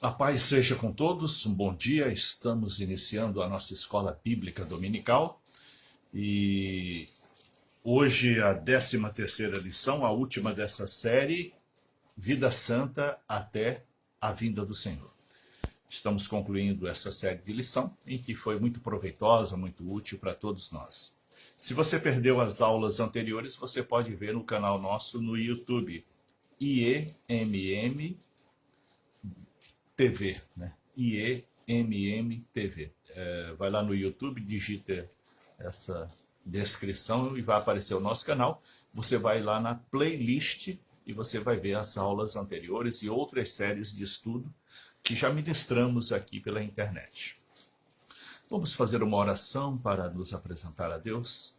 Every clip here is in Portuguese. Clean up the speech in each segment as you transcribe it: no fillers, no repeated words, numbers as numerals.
A paz seja com todos, um bom dia. Estamos iniciando a nossa escola bíblica dominical e hoje a 13ª lição, a última dessa série, Vida Santa até a vinda do Senhor. Estamos concluindo essa série de lição em que foi muito proveitosa, muito útil para todos nós. Se você perdeu as aulas anteriores, você pode ver no canal nosso no YouTube, IEMM TV, né? IEMM TV. Vai lá no YouTube, digita essa descrição e vai aparecer o nosso canal. Você vai lá na playlist e você vai ver as aulas anteriores e outras séries de estudo que já ministramos aqui pela internet. Vamos fazer uma oração para nos apresentar a Deus.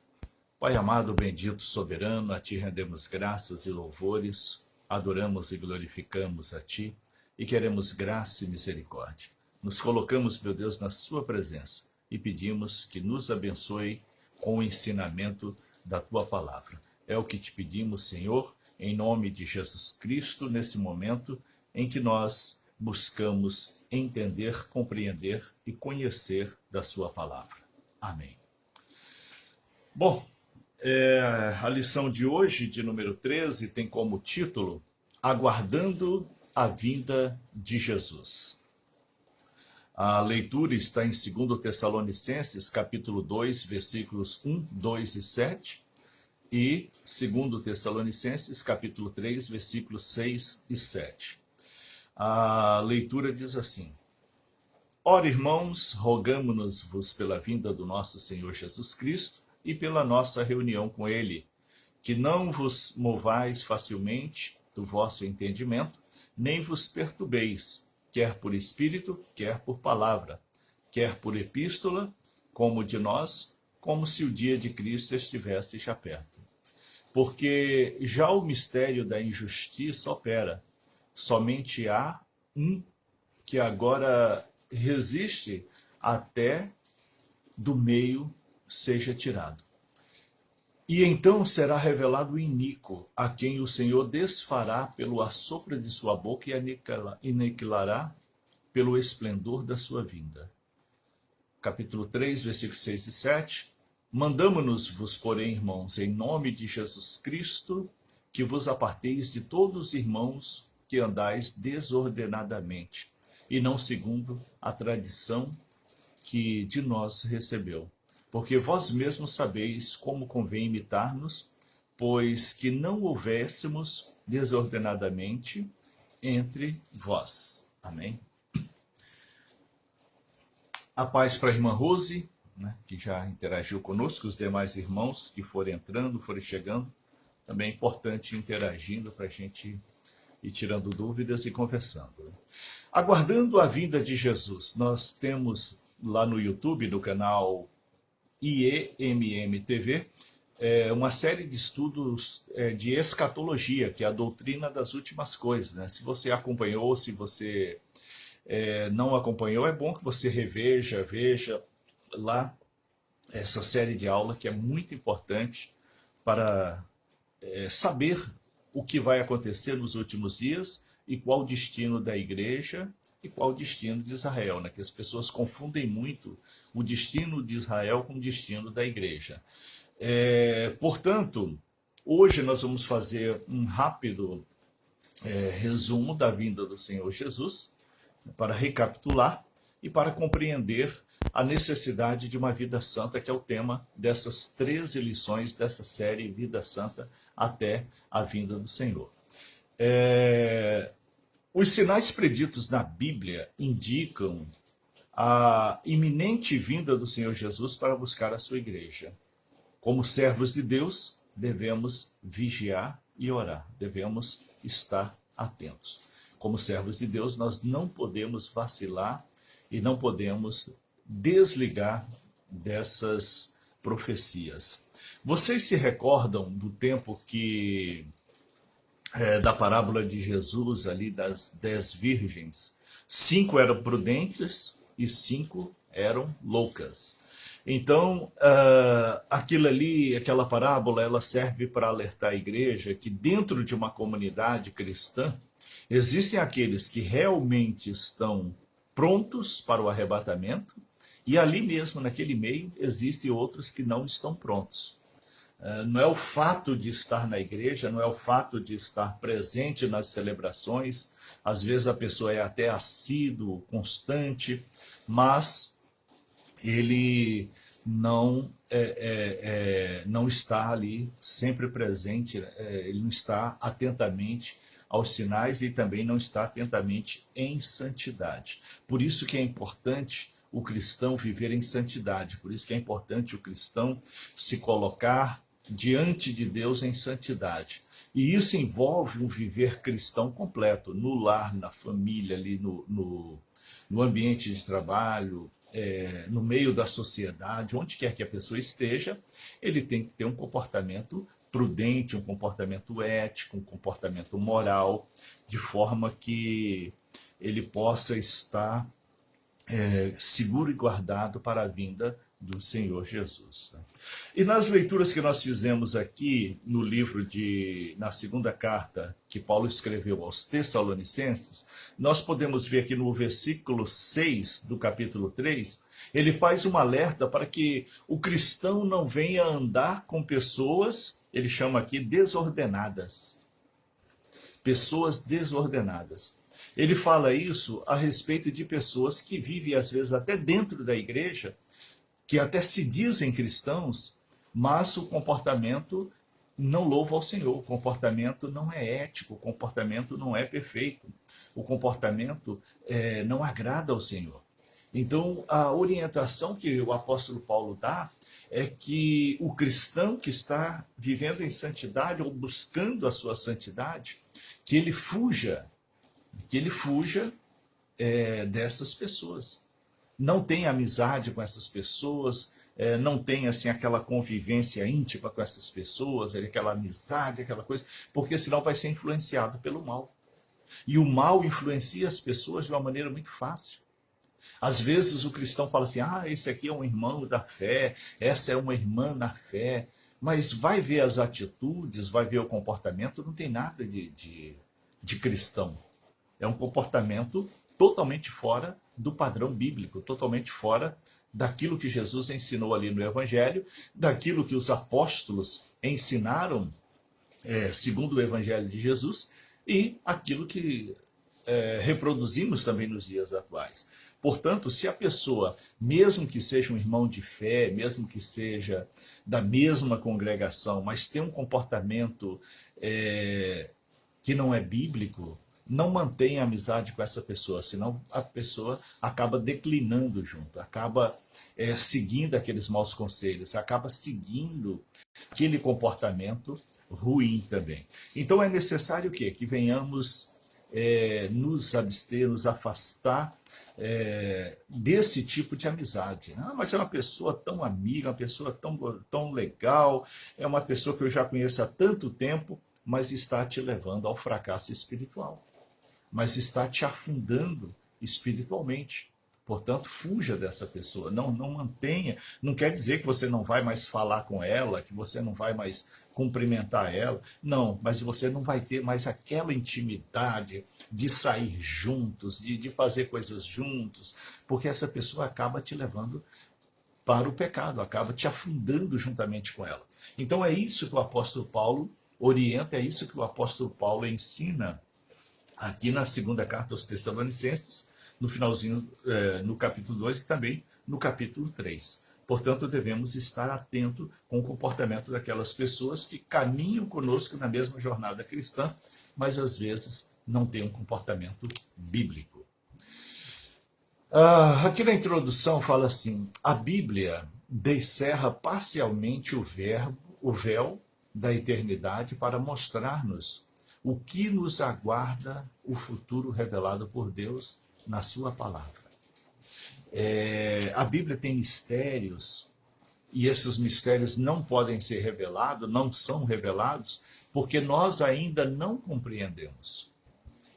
Pai amado, bendito, soberano, a Ti rendemos graças e louvores, adoramos e glorificamos a Ti e queremos graça e misericórdia. Nos colocamos, meu Deus, na Sua presença e pedimos que nos abençoe com o ensinamento da Tua palavra. É o que te pedimos, Senhor, em nome de Jesus Cristo, nesse momento em que nós buscamos entender, compreender e conhecer da Sua palavra. Amém. Bom, a lição de hoje, de número 13, tem como título Aguardando a vinda de Jesus. A leitura está em 2 Tessalonicenses, capítulo 2, versículos 1, 2 e 7, e 2 Tessalonicenses, capítulo 3, versículos 6 e 7. A leitura diz assim: Ora, irmãos, rogamo-nos-vos pela vinda do nosso Senhor Jesus Cristo e pela nossa reunião com Ele, que não vos movais facilmente do vosso entendimento, nem vos perturbeis, quer por espírito, quer por palavra, quer por epístola, como de nós, como se o dia de Cristo estivesse já perto. Porque já o mistério da injustiça opera, somente há um que agora resiste até do meio seja tirado. E então será revelado o iníquo, a quem o Senhor desfará pelo assopro de sua boca e aniquilará pelo esplendor da sua vinda. Capítulo 3, versículos 6 e 7. Mandamo-nos-vos, porém, irmãos, em nome de Jesus Cristo, que vos aparteis de todos os irmãos que andais desordenadamente, e não segundo a tradição que de nós recebeu. Porque vós mesmos sabeis como convém imitar-nos, pois que não houvéssemos desordenadamente entre vós. Amém? A paz para a irmã Rose, né, que já interagiu conosco, os demais irmãos que forem entrando, forem chegando. Também é importante interagindo para a gente ir tirando dúvidas e conversando. Aguardando a vinda de Jesus, nós temos lá no YouTube, no canal IEMM TV, uma série de estudos de escatologia, que é a doutrina das últimas coisas, né? Se você acompanhou, se você não acompanhou, é bom que você reveja, veja lá essa série de aula, que é muito importante para saber o que vai acontecer nos últimos dias e qual o destino da igreja e qual o destino de Israel, né? Que as pessoas confundem muito o destino de Israel com o destino da igreja. Portanto, hoje nós vamos fazer um rápido resumo da vinda do Senhor Jesus, para recapitular e para compreender a necessidade de uma vida santa, que é o tema dessas 13 lições dessa série Vida Santa até a vinda do Senhor. Os sinais preditos na Bíblia indicam a iminente vinda do Senhor Jesus para buscar a sua igreja. Como servos de Deus, devemos vigiar e orar, devemos estar atentos. Como servos de Deus, nós não podemos vacilar e não podemos desligar dessas profecias. Vocês se recordam do tempo que da parábola de Jesus ali das 10 virgens? 5 eram prudentes e 5 eram loucas. Então, aquilo ali, aquela parábola, ela serve para alertar a igreja que dentro de uma comunidade cristã, Existem aqueles que realmente estão prontos para o arrebatamento, e ali mesmo, naquele meio, existem outros que não estão prontos. Não é o fato de estar na igreja, não é o fato de estar presente nas celebrações, às vezes a pessoa é até assíduo, constante, mas ele não está ali sempre presente, ele não está atentamente aos sinais e também não está atentamente em santidade. Por isso que é importante o cristão viver em santidade, por isso que é importante o cristão se colocar diante de Deus em santidade. E isso envolve um viver cristão completo, no lar, na família, ali no ambiente de trabalho, no meio da sociedade, onde quer que a pessoa esteja, ele tem que ter um comportamento prudente, um comportamento ético, um comportamento moral, de forma que ele possa estar seguro e guardado para a vinda do Senhor Jesus. E nas leituras que nós fizemos aqui no livro na segunda carta que Paulo escreveu aos Tessalonicenses, nós podemos ver aqui no versículo 6 do capítulo 3, ele faz um alerta para que o cristão não venha andar com pessoas, ele chama aqui desordenadas. Pessoas desordenadas. Ele fala isso a respeito de pessoas que vivem, às vezes, até dentro da igreja, que até se dizem cristãos, mas o comportamento não louva ao Senhor, o comportamento não é ético, o comportamento não é perfeito, o comportamento não agrada ao Senhor. Então, a orientação que o apóstolo Paulo dá é que o cristão que está vivendo em santidade ou buscando a sua santidade, que ele fuja dessas pessoas. Não tenha amizade com essas pessoas, não tenha assim, aquela convivência íntima com essas pessoas, aquela amizade, aquela coisa, porque senão vai ser influenciado pelo mal. E o mal influencia as pessoas de uma maneira muito fácil. Às vezes o cristão fala assim, esse aqui é um irmão da fé, essa é uma irmã na fé, mas vai ver as atitudes, vai ver o comportamento, não tem nada de cristão. É um comportamento totalmente fora do padrão bíblico, totalmente fora daquilo que Jesus ensinou ali no Evangelho, daquilo que os apóstolos ensinaram segundo o Evangelho de Jesus e aquilo que reproduzimos também nos dias atuais. Portanto, se a pessoa, mesmo que seja um irmão de fé, mesmo que seja da mesma congregação, mas tem um comportamento que não é bíblico, não mantenha amizade com essa pessoa, senão a pessoa acaba declinando junto, acaba seguindo aqueles maus conselhos, acaba seguindo aquele comportamento ruim também. Então é necessário o quê? Que venhamos nos abster, nos afastar desse tipo de amizade. Mas é uma pessoa tão amiga, uma pessoa tão legal, é uma pessoa que eu já conheço há tanto tempo, mas está te levando ao fracasso espiritual, mas está te afundando espiritualmente. Portanto, fuja dessa pessoa, não mantenha, não quer dizer que você não vai mais falar com ela, que você não vai mais cumprimentar ela, não, mas você não vai ter mais aquela intimidade de sair juntos, de fazer coisas juntos, porque essa pessoa acaba te levando para o pecado, acaba te afundando juntamente com ela. Então é isso que o apóstolo Paulo orienta, é isso que o apóstolo Paulo ensina aqui na segunda carta aos Tessalonicenses, no finalzinho, no capítulo 2 e também no capítulo 3. Portanto, devemos estar atentos com o comportamento daquelas pessoas que caminham conosco na mesma jornada cristã, mas às vezes não têm um comportamento bíblico. Aqui na introdução fala assim, a Bíblia descerra parcialmente o véu da eternidade para mostrar-nos o que nos aguarda o futuro revelado por Deus na sua palavra. A Bíblia tem mistérios, e esses mistérios não podem ser revelados, não são revelados, porque nós ainda não compreendemos.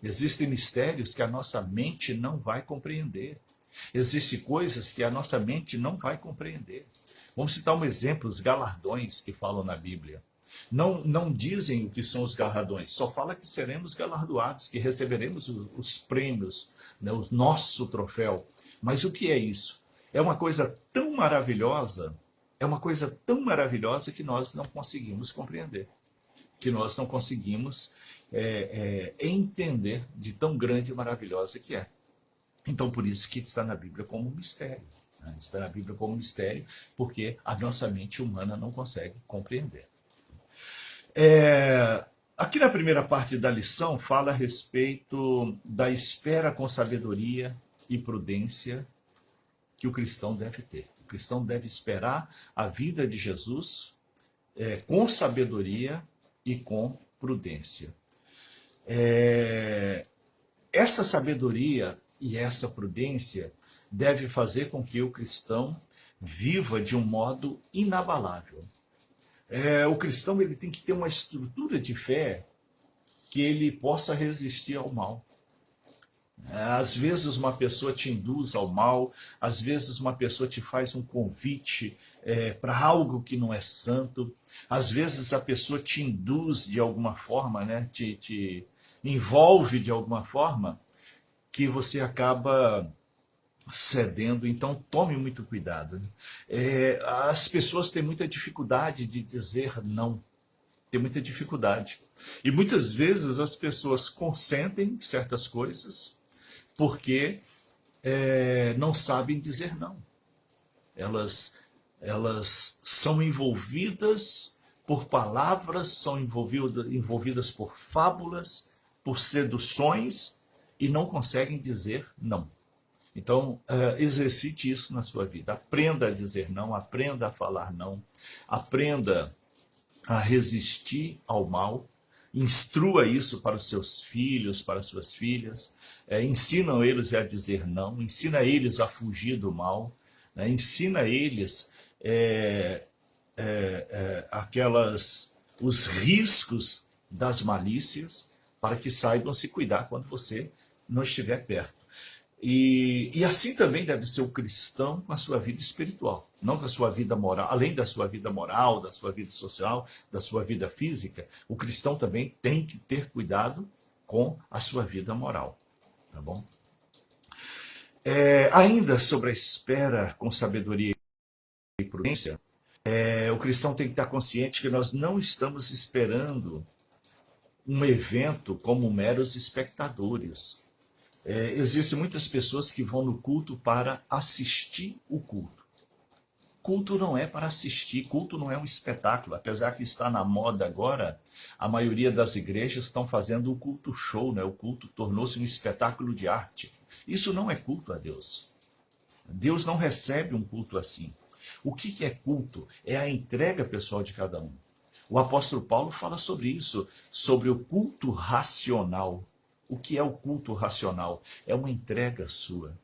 Existem mistérios que a nossa mente não vai compreender. Existem coisas que a nossa mente não vai compreender. Vamos citar um exemplo, os galardões que falam na Bíblia. Não dizem o que são os galardões, só fala que seremos galardoados, que receberemos os prêmios, né, o nosso troféu. Mas o que é isso? É uma coisa tão maravilhosa, é uma coisa tão maravilhosa que nós não conseguimos compreender, que nós não conseguimos entender de tão grande e maravilhosa que é. Então, por isso que está na Bíblia como um mistério. Né? Está na Bíblia como um mistério, porque a nossa mente humana não consegue compreender. Aqui na primeira parte da lição fala a respeito da espera com sabedoria e prudência que o cristão deve ter. O cristão deve esperar a vida de Jesus com sabedoria e com prudência. Essa sabedoria e essa prudência deve fazer com que o cristão viva de um modo inabalável. O cristão ele tem que ter uma estrutura de fé que ele possa resistir ao mal. Às vezes uma pessoa te induz ao mal, às vezes uma pessoa te faz um convite para algo que não é santo, às vezes a pessoa te induz de alguma forma, né? te envolve de alguma forma, que você acaba cedendo. Então tome muito cuidado. As pessoas têm muita dificuldade de dizer não, tem muita dificuldade. E muitas vezes as pessoas consentem certas coisas porque não sabem dizer não. Elas são envolvidas por palavras, são envolvidas por fábulas, por seduções e não conseguem dizer não. Então, exercite isso na sua vida. Aprenda a dizer não, aprenda a falar não, aprenda a resistir ao mal, instrua isso para os seus filhos, para as suas filhas, ensina eles a dizer não, ensina eles a fugir do mal, né? Ensina eles os riscos das malícias, para que saibam se cuidar quando você não estiver perto. E assim também deve ser o cristão com a sua vida espiritual, não com a sua vida moral, além da sua vida moral, da sua vida social, da sua vida física, o cristão também tem que ter cuidado com a sua vida moral, tá bom? Ainda sobre a espera com sabedoria e prudência, o cristão tem que estar consciente que nós não estamos esperando um evento como meros espectadores. Existem muitas pessoas que vão no culto para assistir o culto. Culto não é para assistir, culto não é um espetáculo. Apesar que está na moda agora, a maioria das igrejas estão fazendo o culto show, né? O culto tornou-se um espetáculo de arte. Isso não é culto a Deus. Deus não recebe um culto assim. O que é culto? É a entrega pessoal de cada um. O apóstolo Paulo fala sobre isso, sobre o culto racional. O que é o culto racional? É uma entrega sua.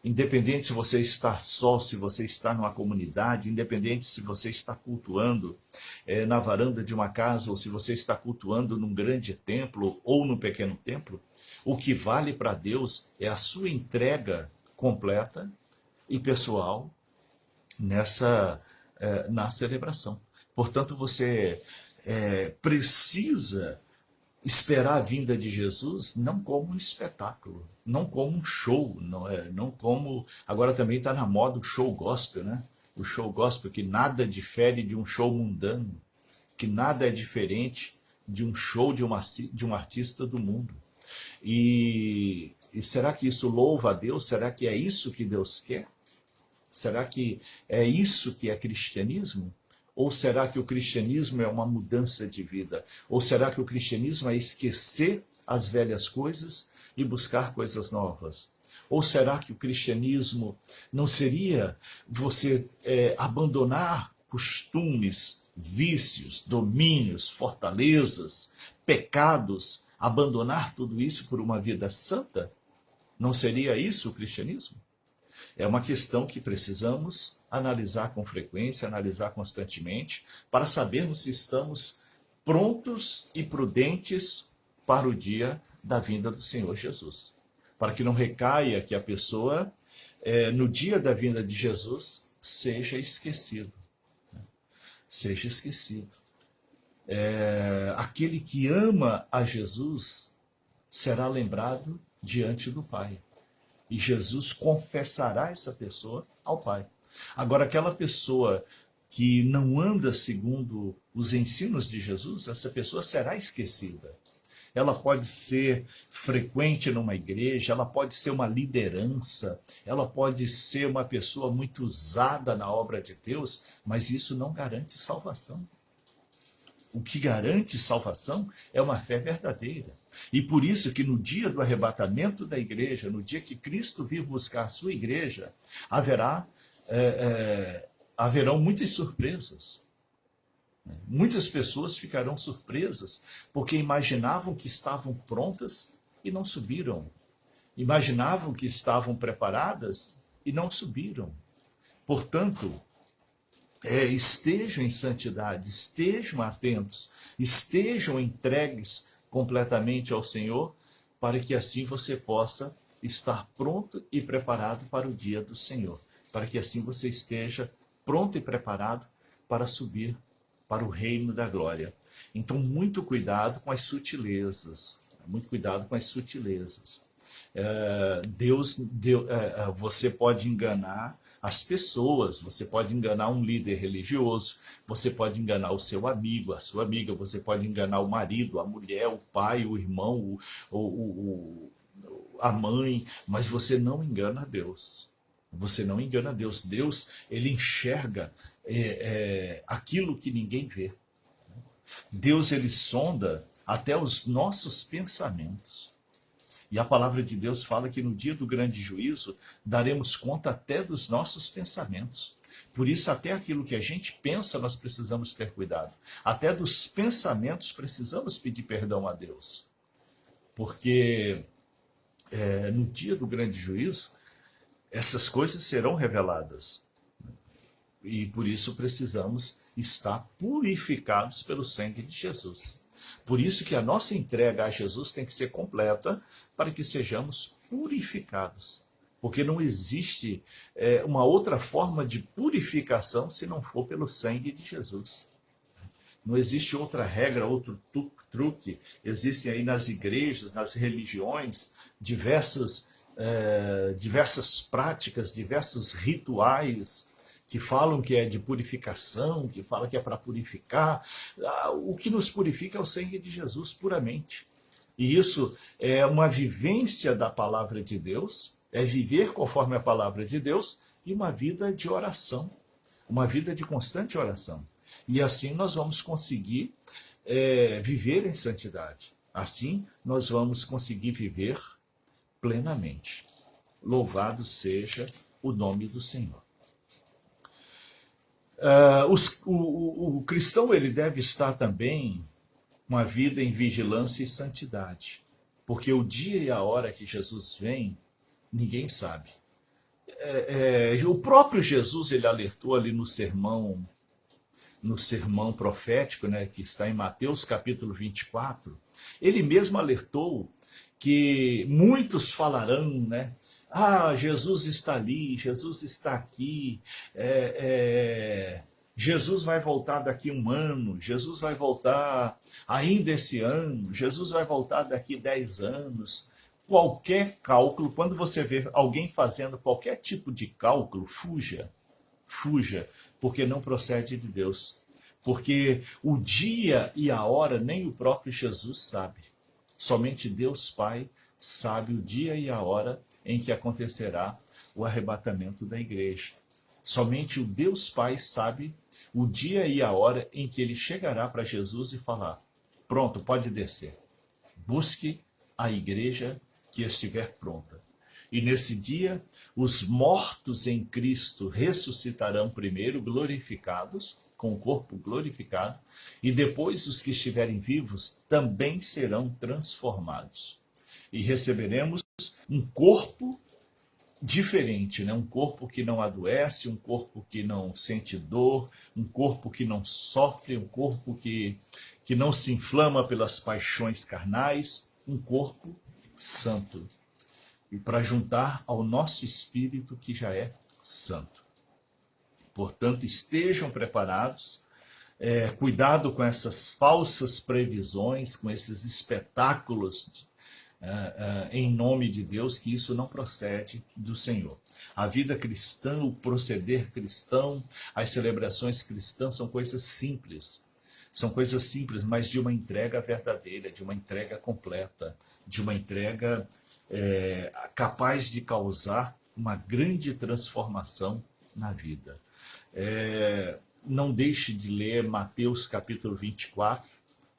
Independente se você está só, se você está numa comunidade, independente se você está cultuando na varanda de uma casa, ou se você está cultuando num grande templo ou num pequeno templo, o que vale para Deus é a sua entrega completa e pessoal na celebração. Portanto, você precisa esperar a vinda de Jesus não como um espetáculo, não como um show, não como... Agora também está na moda o show gospel, né? O show gospel, que nada difere de um show mundano, que nada é diferente de um show de um artista do mundo. E será que isso louva a Deus? Será que é isso que Deus quer? Será que é isso que é cristianismo? Ou será que o cristianismo é uma mudança de vida? Ou será que o cristianismo é esquecer as velhas coisas e buscar coisas novas? Ou será que o cristianismo não seria você abandonar costumes, vícios, domínios, fortalezas, pecados, abandonar tudo isso por uma vida santa? Não seria isso o cristianismo? É uma questão que precisamos analisar com frequência, analisar constantemente, para sabermos se estamos prontos e prudentes para o dia da vinda do Senhor Jesus. Para que não recaia que a pessoa, no dia da vinda de Jesus, seja esquecido. Seja esquecido. Aquele que ama a Jesus será lembrado diante do Pai. E Jesus confessará essa pessoa ao Pai. Agora, aquela pessoa que não anda segundo os ensinos de Jesus, essa pessoa será esquecida. Ela pode ser frequente numa igreja, ela pode ser uma liderança, ela pode ser uma pessoa muito usada na obra de Deus, mas isso não garante salvação. O que garante salvação é uma fé verdadeira. E por isso que no dia do arrebatamento da igreja, no dia que Cristo vir buscar a sua igreja, haverão muitas surpresas. Muitas pessoas ficarão surpresas porque imaginavam que estavam prontas e não subiram. Imaginavam que estavam preparadas e não subiram. Portanto, estejam em santidade, estejam atentos, estejam entregues completamente ao Senhor, para que assim você possa estar pronto e preparado para o dia do Senhor, para que assim você esteja pronto e preparado para subir para o reino da glória. Então, muito cuidado com as sutilezas, muito cuidado com as sutilezas. Você pode enganar as pessoas, você pode enganar um líder religioso, você pode enganar o seu amigo, a sua amiga, você pode enganar o marido, a mulher, o pai, o irmão, a mãe, mas você não engana Deus. Você não engana Deus. Deus, ele enxerga aquilo que ninguém vê. Deus, ele sonda até os nossos pensamentos. E a palavra de Deus fala que no dia do grande juízo daremos conta até dos nossos pensamentos. Por isso, até aquilo que a gente pensa, nós precisamos ter cuidado. Até dos pensamentos precisamos pedir perdão a Deus. Porque no dia do grande juízo, essas coisas serão reveladas. E por isso precisamos estar purificados pelo sangue de Jesus. Por isso que a nossa entrega a Jesus tem que ser completa para que sejamos purificados. Porque não existe uma outra forma de purificação se não for pelo sangue de Jesus. Não existe outra regra, outro truque. Existem aí nas igrejas, nas religiões, diversas práticas, diversos rituais que falam que é de purificação, que falam que é para purificar. O que nos purifica é o sangue de Jesus puramente. E isso é uma vivência da palavra de Deus, é viver conforme a palavra de Deus e uma vida de oração, uma vida de constante oração. E assim nós vamos conseguir viver em santidade. Assim nós vamos conseguir viver plenamente. Louvado seja o nome do Senhor. O cristão, ele deve estar também uma vida em vigilância e santidade, porque o dia e a hora que Jesus vem, ninguém sabe. O próprio Jesus, ele alertou ali no sermão profético, né, que está em Mateus capítulo 24, ele mesmo alertou que muitos falarão, né? Jesus está ali, Jesus está aqui, Jesus vai voltar daqui 1 ano, Jesus vai voltar ainda esse ano, Jesus vai voltar daqui 10 anos. Qualquer cálculo, quando você vê alguém fazendo qualquer tipo de cálculo, fuja, porque não procede de Deus. Porque o dia e a hora nem o próprio Jesus sabe. Somente Deus Pai sabe o dia e a hora em que acontecerá o arrebatamento da igreja. Somente o Deus Pai sabe o dia e a hora em que ele chegará para Jesus e falar: pronto, pode descer. Busque a igreja que estiver pronta. E nesse dia, os mortos em Cristo ressuscitarão primeiro, glorificados, com o corpo glorificado, e depois os que estiverem vivos também serão transformados. E receberemos um corpo diferente, né? Um corpo que não adoece, um corpo que não sente dor, um corpo que não sofre, um corpo que não se inflama pelas paixões carnais, um corpo santo. E para juntar ao nosso espírito que já é santo. Portanto, estejam preparados, Cuidado com essas falsas previsões, com esses espetáculos em nome de Deus, que isso não procede do Senhor. A vida cristã, o proceder cristão, as celebrações cristãs são coisas simples. São coisas simples, mas de uma entrega verdadeira, de uma entrega completa, de uma entrega capaz de causar uma grande transformação na vida. Não deixe de ler Mateus capítulo 24,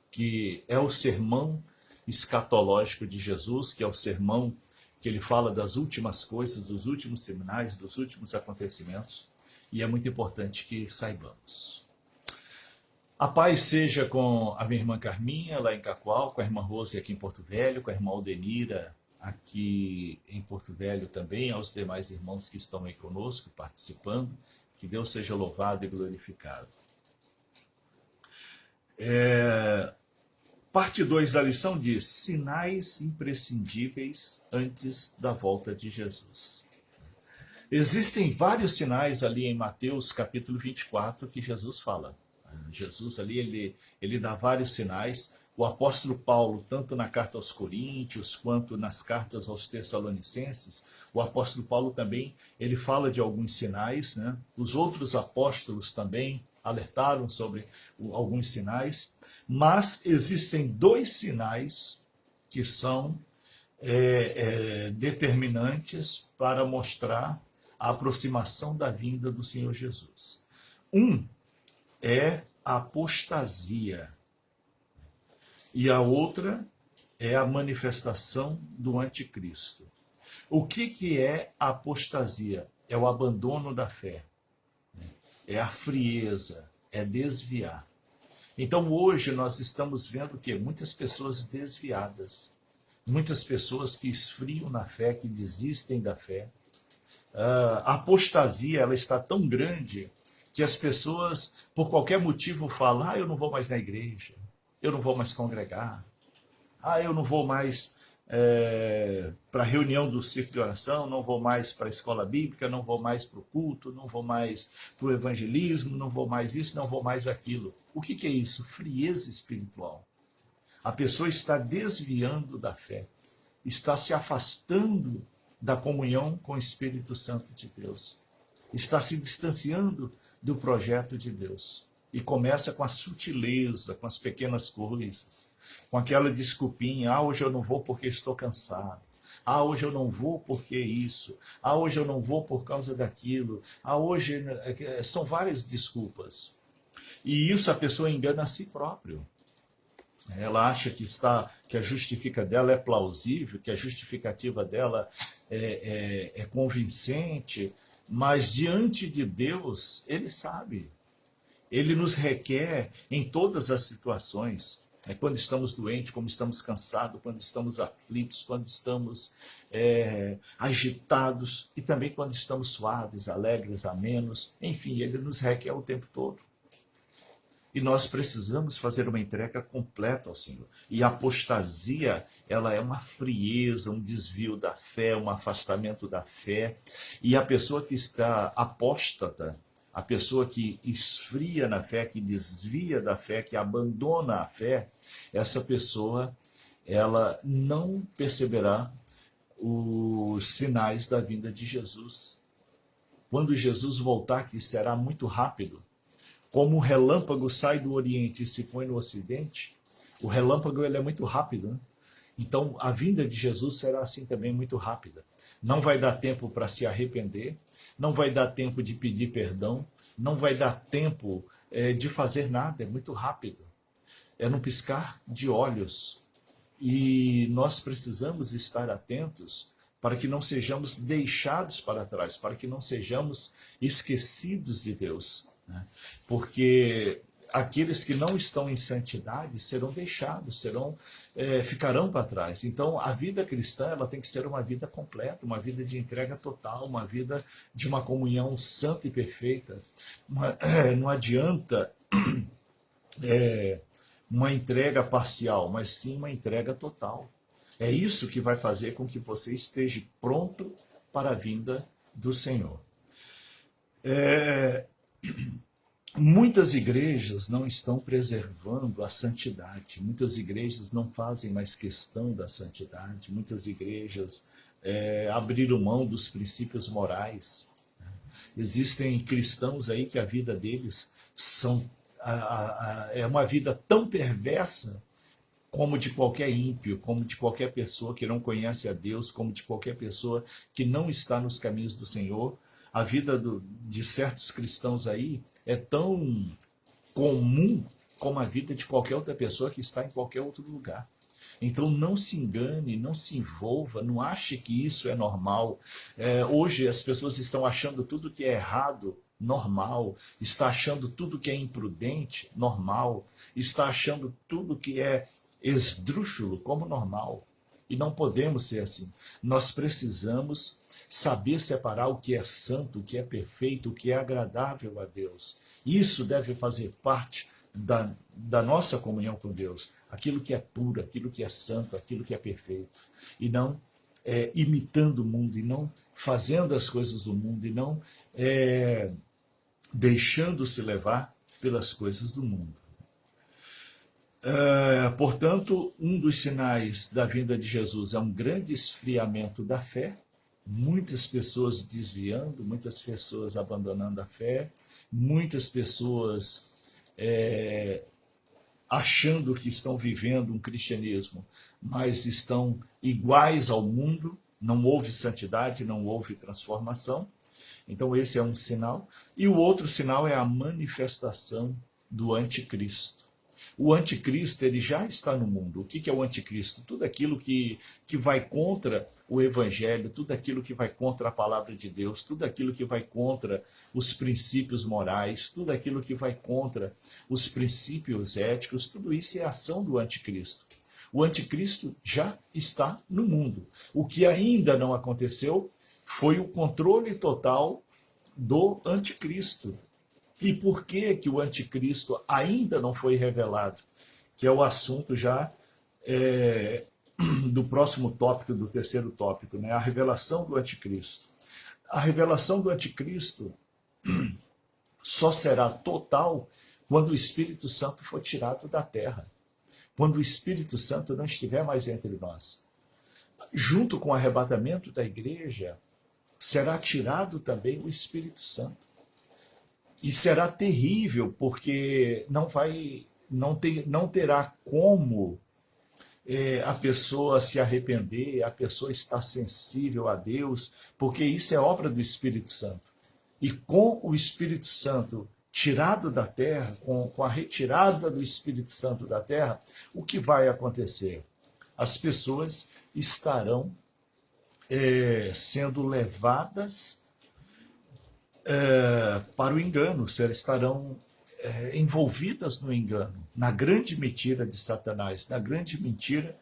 que é o sermão escatológico de Jesus, que é o sermão que ele fala das últimas coisas, dos últimos sinais, dos últimos acontecimentos, e é muito importante que saibamos. A paz seja com a minha irmã Carminha, lá em Cacoal, com a irmã Rose aqui em Porto Velho, com a irmã Aldenira aqui em Porto Velho também, aos demais irmãos que estão aí conosco, participando. Que Deus seja louvado e glorificado. Parte 2 da lição diz: sinais imprescindíveis antes da volta de Jesus. Existem vários sinais ali em Mateus capítulo 24 que Jesus fala. Jesus ali, ele dá vários sinais. O apóstolo Paulo, tanto na carta aos Coríntios, quanto nas cartas aos Tessalonicenses, o apóstolo Paulo também, ele fala de alguns sinais, né? Os outros apóstolos também alertaram sobre alguns sinais, mas existem dois sinais que são determinantes para mostrar a aproximação da vinda do Senhor Jesus. Um é a apostasia, e a outra é a manifestação do anticristo. O que é a apostasia? É o abandono da fé, é a frieza, é desviar. Então hoje nós estamos vendo que muitas pessoas desviadas, muitas pessoas que esfriam na fé, que desistem da fé. A apostasia, ela está tão grande que as pessoas, por qualquer motivo, falam: eu não vou mais na igreja, eu não vou mais congregar, eu não vou mais para a reunião do círculo de oração, não vou mais para a escola bíblica, não vou mais para o culto, não vou mais para o evangelismo, não vou mais isso, não vou mais aquilo. O que é isso? Frieza espiritual. A pessoa está desviando da fé, está se afastando da comunhão com o Espírito Santo de Deus, está se distanciando do projeto de Deus. E começa com a sutileza, com as pequenas coisas, com aquela desculpinha: hoje eu não vou porque estou cansado, hoje eu não vou porque isso, hoje eu não vou por causa daquilo, hoje... São várias desculpas. E isso a pessoa engana a si próprio. Ela acha que a justificativa dela é plausível, que a justificativa dela é convincente, mas diante de Deus, Ele sabe. Ele nos requer em todas as situações, quando estamos doentes, quando estamos cansados, quando estamos aflitos, quando estamos agitados, e também quando estamos suaves, alegres, amenos. Enfim, Ele nos requer o tempo todo. E nós precisamos fazer uma entrega completa ao Senhor. E a apostasia, ela é uma frieza, um desvio da fé, um afastamento da fé. E a pessoa que está apóstata, a pessoa que esfria na fé, que desvia da fé, que abandona a fé, essa pessoa, ela não perceberá os sinais da vinda de Jesus. Quando Jesus voltar, que será muito rápido, como o relâmpago sai do Oriente e se põe no Ocidente, o relâmpago ele é muito rápido, né? Então a vinda de Jesus será assim também muito rápida. Não vai dar tempo para se arrepender, não vai dar tempo de pedir perdão, não vai dar tempo de fazer nada, é muito rápido. É num piscar de olhos. E nós precisamos estar atentos para que não sejamos deixados para trás, para que não sejamos esquecidos de Deus, né? Porque aqueles que não estão em santidade serão deixados, ficarão para trás. Então, a vida cristã ela tem que ser uma vida completa, uma vida de entrega total, uma vida de uma comunhão santa e perfeita. Não adianta uma entrega parcial, mas sim uma entrega total. É isso que vai fazer com que você esteja pronto para a vinda do Senhor. Muitas igrejas não estão preservando a santidade, muitas igrejas não fazem mais questão da santidade, muitas igrejas abriram mão dos princípios morais. Existem cristãos aí que a vida deles é uma vida tão perversa como de qualquer ímpio, como de qualquer pessoa que não conhece a Deus, como de qualquer pessoa que não está nos caminhos do Senhor. A vida de certos cristãos aí é tão comum como a vida de qualquer outra pessoa que está em qualquer outro lugar. Então não se engane, não se envolva, não ache que isso é normal. Hoje as pessoas estão achando tudo que é errado normal, está achando tudo que é imprudente normal, está achando tudo que é esdrúxulo como normal. E não podemos ser assim. Nós precisamos saber separar o que é santo, o que é perfeito, o que é agradável a Deus. Isso deve fazer parte da nossa comunhão com Deus. Aquilo que é puro, aquilo que é santo, aquilo que é perfeito. E não imitando o mundo, e não fazendo as coisas do mundo, e não deixando-se levar pelas coisas do mundo. Portanto, um dos sinais da vinda de Jesus é um grande esfriamento da fé, muitas pessoas desviando, muitas pessoas abandonando a fé, muitas pessoas achando que estão vivendo um cristianismo, mas estão iguais ao mundo, não houve santidade, não houve transformação. Então esse é um sinal. E o outro sinal é a manifestação do anticristo. O anticristo, ele já está no mundo. O que é o anticristo? Tudo aquilo que vai contra o evangelho, tudo aquilo que vai contra a palavra de Deus, tudo aquilo que vai contra os princípios morais, tudo aquilo que vai contra os princípios éticos, tudo isso é a ação do anticristo. O anticristo já está no mundo. O que ainda não aconteceu foi o controle total do anticristo. E por que o anticristo ainda não foi revelado? Que é o assunto já do próximo tópico, do terceiro tópico, né? A revelação do anticristo. A revelação do anticristo só será total quando o Espírito Santo for tirado da terra. Quando o Espírito Santo não estiver mais entre nós. Junto com o arrebatamento da igreja, será tirado também o Espírito Santo. E será terrível, porque não terá como a pessoa se arrepender, a pessoa estar sensível a Deus, porque isso é obra do Espírito Santo. E com o Espírito Santo tirado da terra, com a retirada do Espírito Santo da terra, o que vai acontecer? As pessoas estarão sendo levadas para o engano, estarão envolvidas no engano, na grande mentira de Satanás, na grande mentira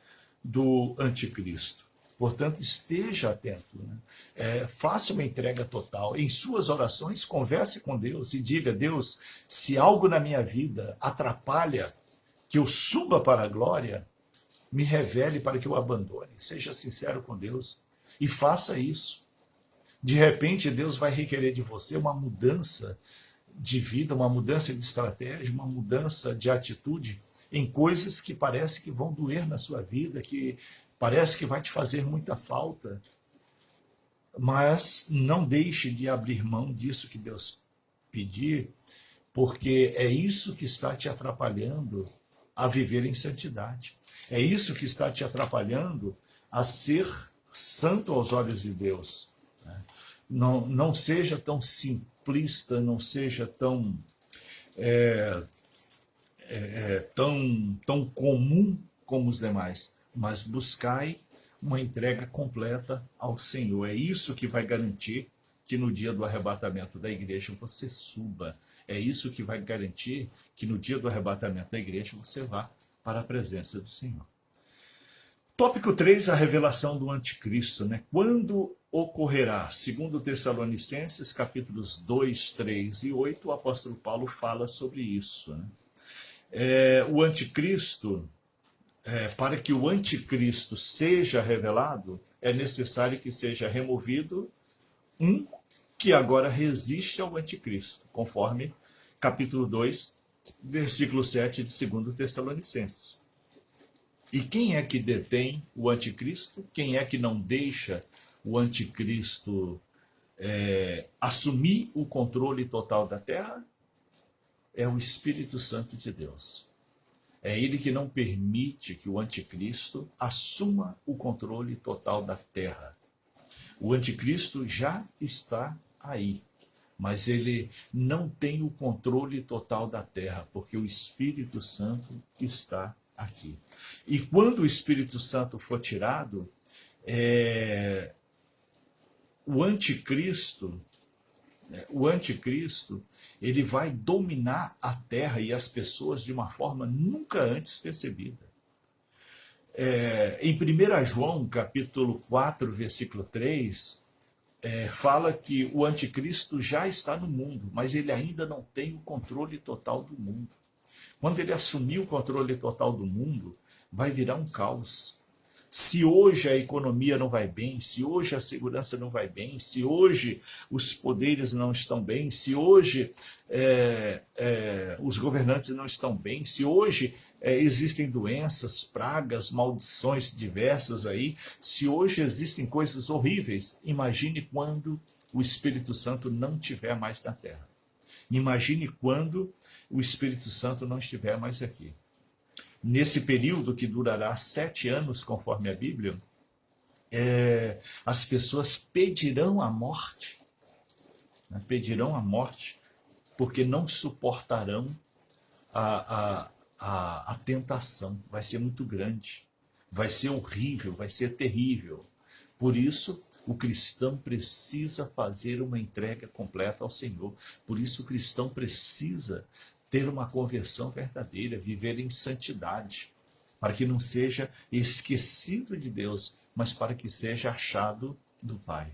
do anticristo. Portanto, esteja atento, né? Faça uma entrega total. Em suas orações, converse com Deus e diga: Deus, se algo na minha vida atrapalha que eu suba para a glória, me revele para que eu abandone. Seja sincero com Deus e faça isso. De repente, Deus vai requerer de você uma mudança de vida, uma mudança de estratégia, uma mudança de atitude em coisas que parece que vão doer na sua vida, que parece que vai te fazer muita falta. Mas não deixe de abrir mão disso que Deus pedir, porque é isso que está te atrapalhando a viver em santidade. É isso que está te atrapalhando a ser santo aos olhos de Deus. Não seja tão simplista, não seja tão tão comum como os demais, mas buscai uma entrega completa ao Senhor. É isso que vai garantir que no dia do arrebatamento da igreja você suba. É isso que vai garantir que no dia do arrebatamento da igreja você vá para a presença do Senhor. Tópico 3, a revelação do anticristo, né? Quando ocorrerá? Segundo Tessalonicenses, capítulos 2, 3 e 8, o apóstolo Paulo fala sobre isso, né? O anticristo, para que o anticristo seja revelado, é necessário que seja removido um que agora resiste ao anticristo, conforme capítulo 2, versículo 7 de 2 Tessalonicenses. E quem é que detém o anticristo? Quem é que não deixa o anticristo assumir o controle total da terra? É o Espírito Santo de Deus. É ele que não permite que o anticristo assuma o controle total da terra. O anticristo já está aí, mas ele não tem o controle total da terra, porque o Espírito Santo está aqui. E quando o Espírito Santo for tirado, o anticristo, ele vai dominar a terra e as pessoas de uma forma nunca antes percebida. Em 1 João, capítulo 4, versículo 3, fala que o anticristo já está no mundo, mas ele ainda não tem o controle total do mundo. Quando ele assumir o controle total do mundo, vai virar um caos. Se hoje a economia não vai bem, se hoje a segurança não vai bem, se hoje os poderes não estão bem, se hoje os governantes não estão bem, se hoje existem doenças, pragas, maldições diversas aí, se hoje existem coisas horríveis, imagine quando o Espírito Santo não estiver mais na Terra. Imagine quando o Espírito Santo não estiver mais aqui. Nesse período que durará 7 anos, conforme a Bíblia, as pessoas pedirão a morte, né? Pedirão a morte, porque não suportarão a tentação. Vai ser muito grande, vai ser horrível, vai ser terrível. Por isso, o cristão precisa fazer uma entrega completa ao Senhor. Por isso, o cristão precisa ter uma conversão verdadeira, viver em santidade, para que não seja esquecido de Deus, mas para que seja achado do Pai.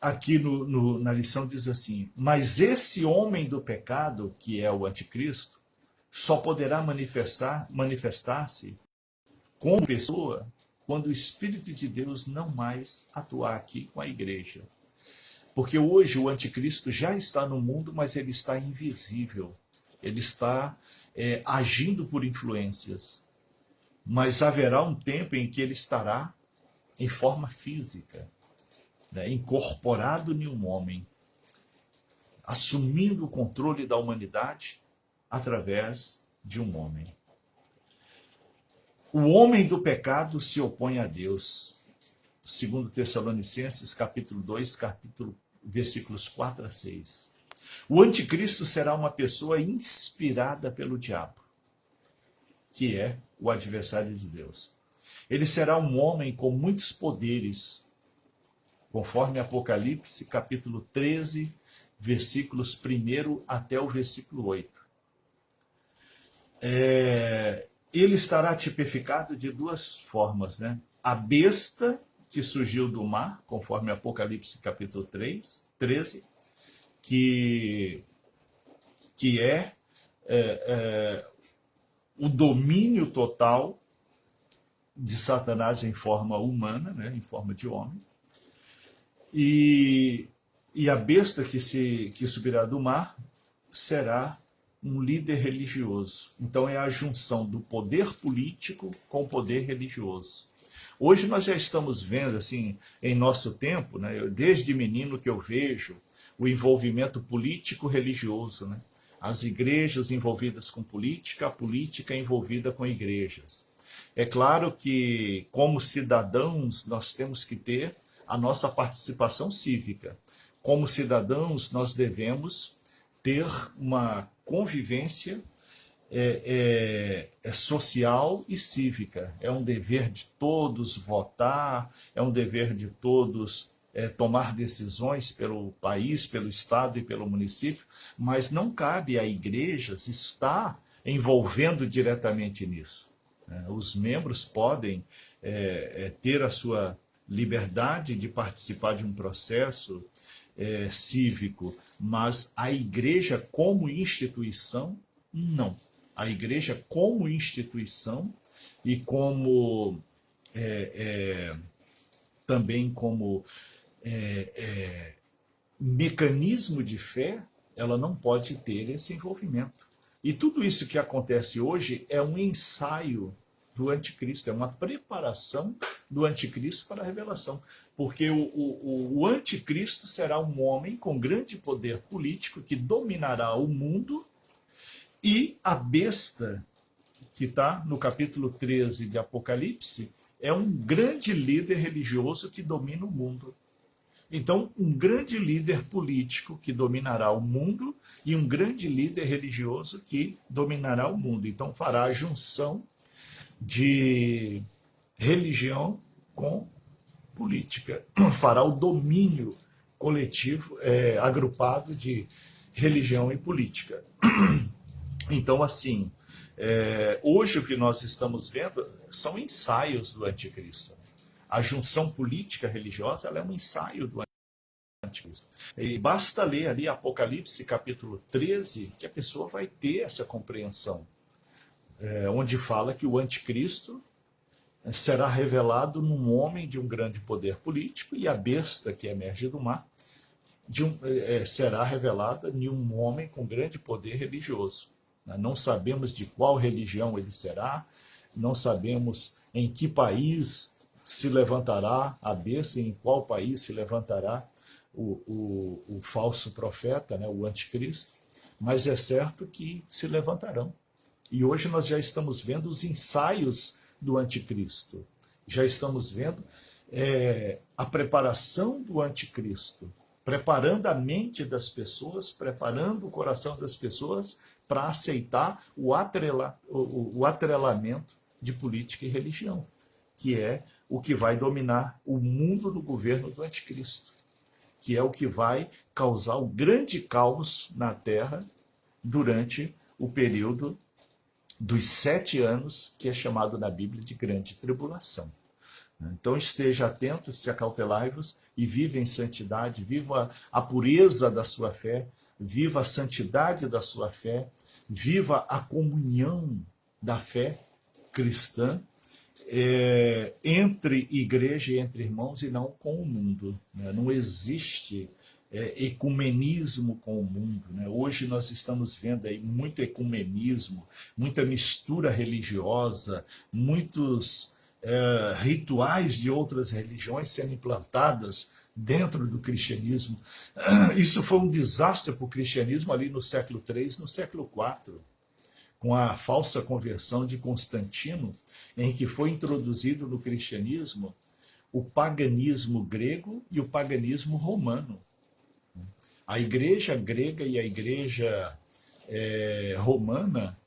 Aqui na lição diz assim: mas esse homem do pecado, que é o anticristo, só poderá manifestar-se como pessoa quando o Espírito de Deus não mais atuar aqui com a igreja. Porque hoje o anticristo já está no mundo, mas ele está invisível. Ele está agindo por influências. Mas haverá um tempo em que ele estará em forma física, né, incorporado em um homem, assumindo o controle da humanidade através de um homem. O homem do pecado se opõe a Deus. 2 Tessalonicenses, capítulo 2, versículos 4 a 6. O anticristo será uma pessoa inspirada pelo diabo, que é o adversário de Deus. Ele será um homem com muitos poderes, conforme Apocalipse, capítulo 13, versículos 1 até o versículo 8. Ele estará tipificado de duas formas, né? A besta que surgiu do mar, conforme Apocalipse capítulo 13, que é o domínio total de Satanás em forma humana, né, em forma de homem. E a besta que subirá do mar será um líder religioso. Então é a junção do poder político com o poder religioso. Hoje nós já estamos vendo, assim, em nosso tempo, né, desde menino que eu vejo o envolvimento político-religioso, né? As igrejas envolvidas com política, a política envolvida com igrejas. É claro que, como cidadãos, nós temos que ter a nossa participação cívica. Como cidadãos, nós devemos ter uma convivência social e cívica. É um dever de todos votar, é um dever de todos tomar decisões pelo país, pelo estado e pelo município, mas não cabe à igreja se estar envolvendo diretamente nisso. Os membros podem ter a sua liberdade de participar de um processo cívico, mas a igreja como instituição, não. A igreja como instituição e como também como mecanismo de fé, ela não pode ter esse envolvimento. E tudo isso que acontece hoje é um ensaio do anticristo, é uma preparação do anticristo para a revelação. Porque o anticristo será um homem com grande poder político que dominará o mundo, e a besta, que está no capítulo 13 de Apocalipse, é um grande líder religioso que domina o mundo. Então, um grande líder político que dominará o mundo e um grande líder religioso que dominará o mundo. Então, fará a junção de religião com política. Fará o domínio coletivo, agrupado de religião e política. Então, assim, hoje o que nós estamos vendo são ensaios do anticristo. A junção política religiosa, ela é um ensaio do anticristo. E basta ler ali Apocalipse capítulo 13 que a pessoa vai ter essa compreensão, onde fala que o anticristo será revelado num homem de um grande poder político, e a besta que emerge do mar será revelada em um homem com grande poder religioso. Não sabemos de qual religião ele será, não sabemos em que país se levantará a besta, em qual país se levantará o falso profeta, né, o anticristo, mas é certo que se levantarão. E hoje nós já estamos vendo os ensaios do anticristo, já estamos vendo a preparação do anticristo, preparando a mente das pessoas, preparando o coração das pessoas para aceitar o atrelamento de política e religião, que é o que vai dominar o mundo no governo do anticristo, que é o que vai causar o grande caos na Terra durante o período dos 7 anos, que é chamado na Bíblia de grande tribulação. Então esteja atento, se acautelai-vos e viva em santidade, viva a pureza da sua fé, viva a santidade da sua fé, viva a comunhão da fé cristã, entre igreja e entre irmãos, e não com o mundo. Não existe ecumenismo com o mundo. Hoje nós estamos vendo aí muito ecumenismo, muita mistura religiosa, muitos rituais de outras religiões sendo implantadas dentro do cristianismo. Isso foi um desastre para o cristianismo ali no século III, no século IV, com a falsa conversão de Constantino, em que foi introduzido no cristianismo o paganismo grego e o paganismo romano. A igreja grega e a igreja romana,